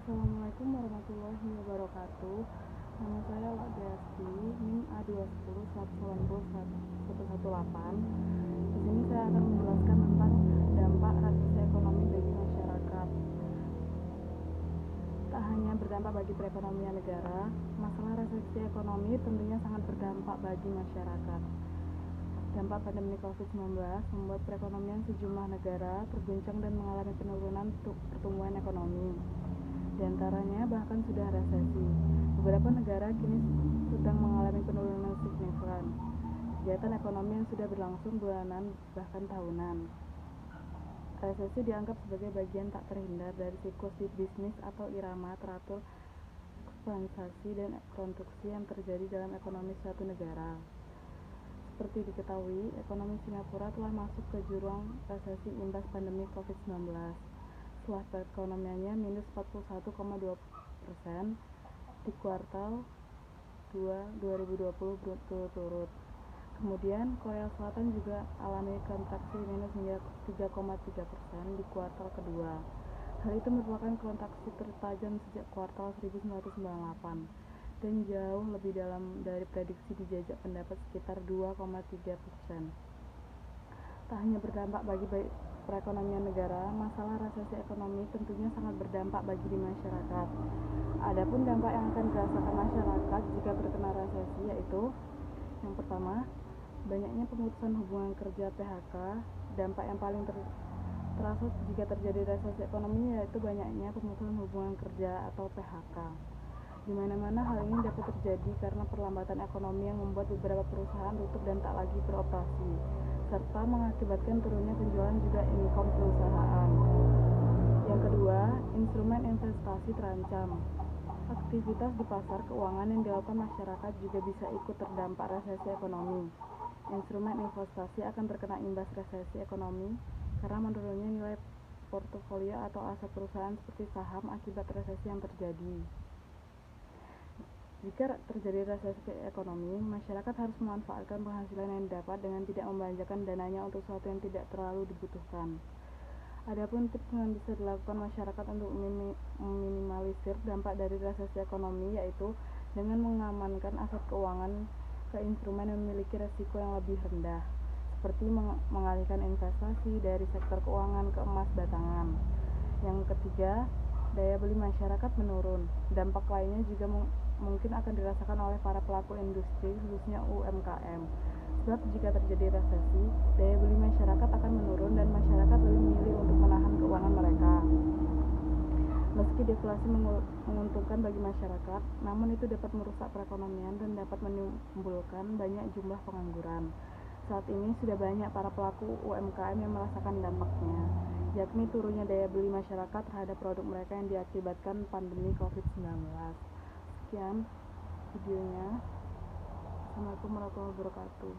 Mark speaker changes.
Speaker 1: Assalamualaikum warahmatullahi wabarakatuh. Nama saya Wadiasti, NIM A20 190 118. Di sini saya akan menjelaskan tentang dampak resesi ekonomi bagi masyarakat. Tak hanya berdampak bagi perekonomian negara, masalah resesi ekonomi tentunya sangat berdampak bagi masyarakat. Dampak pandemi COVID-19 membuat perekonomian sejumlah negara terguncang dan mengalami penurunan pertumbuhan ekonomi. Di antaranya bahkan sudah resesi. Beberapa negara kini sedang mengalami penurunan signifikan. Kegiatan ekonomi yang sudah berlangsung bulanan bahkan tahunan. Resesi dianggap sebagai bagian tak terhindar dari siklus bisnis atau irama teratur ekspansi dan konstruksi yang terjadi dalam ekonomi suatu negara. Seperti diketahui, ekonomi Singapura telah masuk ke jurang resesi imbas pandemi COVID-19. Setelah perekonomiannya minus 41,2% di kuartal 2 2020 berturut-turut. Kemudian Korea Selatan juga alami kontraksi minus hingga 3,3% di kuartal kedua. Hal itu merupakan kontraksi tertajam sejak kuartal 1998 dan jauh lebih dalam dari prediksi di jajak pendapat sekitar 2,3%. Tak hanya berdampak bagi perekonomian negara, masalah resesi ekonomi tentunya sangat berdampak bagi di masyarakat. Adapun dampak yang akan dirasakan masyarakat jika terkena resesi yaitu yang pertama, banyaknya pemutusan hubungan kerja (PHK). Dampak yang paling terasa jika terjadi resesi ekonomi yaitu banyaknya pemutusan hubungan kerja atau PHK. Di mana-mana hal ini dapat terjadi karena perlambatan ekonomi yang membuat beberapa perusahaan tutup dan tak lagi beroperasi, serta mengakibatkan turunnya penjualan juga income perusahaan. Yang kedua, instrumen investasi terancam. Aktivitas di pasar keuangan yang dilakukan masyarakat juga bisa ikut terdampak resesi ekonomi. Instrumen investasi akan terkena imbas resesi ekonomi karena menurunnya nilai portofolio atau aset perusahaan seperti saham akibat resesi yang terjadi. Jika terjadi resesi ekonomi, masyarakat harus memanfaatkan penghasilan yang didapat dengan tidak membelanjakan dananya untuk sesuatu yang tidak terlalu dibutuhkan. Adapun tips yang bisa dilakukan masyarakat untuk meminimalisir dampak dari resesi ekonomi yaitu dengan mengamankan aset keuangan ke instrumen yang memiliki risiko yang lebih rendah, seperti mengalihkan investasi dari sektor keuangan ke emas batangan. Yang ketiga, daya beli masyarakat menurun. Dampak lainnya juga mungkin akan dirasakan oleh para pelaku industri, khususnya UMKM. Sebab jika terjadi resesi, daya beli masyarakat akan menurun dan masyarakat lebih memilih untuk menahan keuangan mereka. Meski deflasi menguntungkan bagi masyarakat, namun itu dapat merusak perekonomian dan dapat menimbulkan banyak jumlah pengangguran. Saat ini sudah banyak para pelaku UMKM yang merasakan dampaknya, yakni turunnya daya beli masyarakat terhadap produk mereka yang diakibatkan pandemi COVID-19. Sekian videonya. Assalamualaikum warahmatullahi wabarakatuh.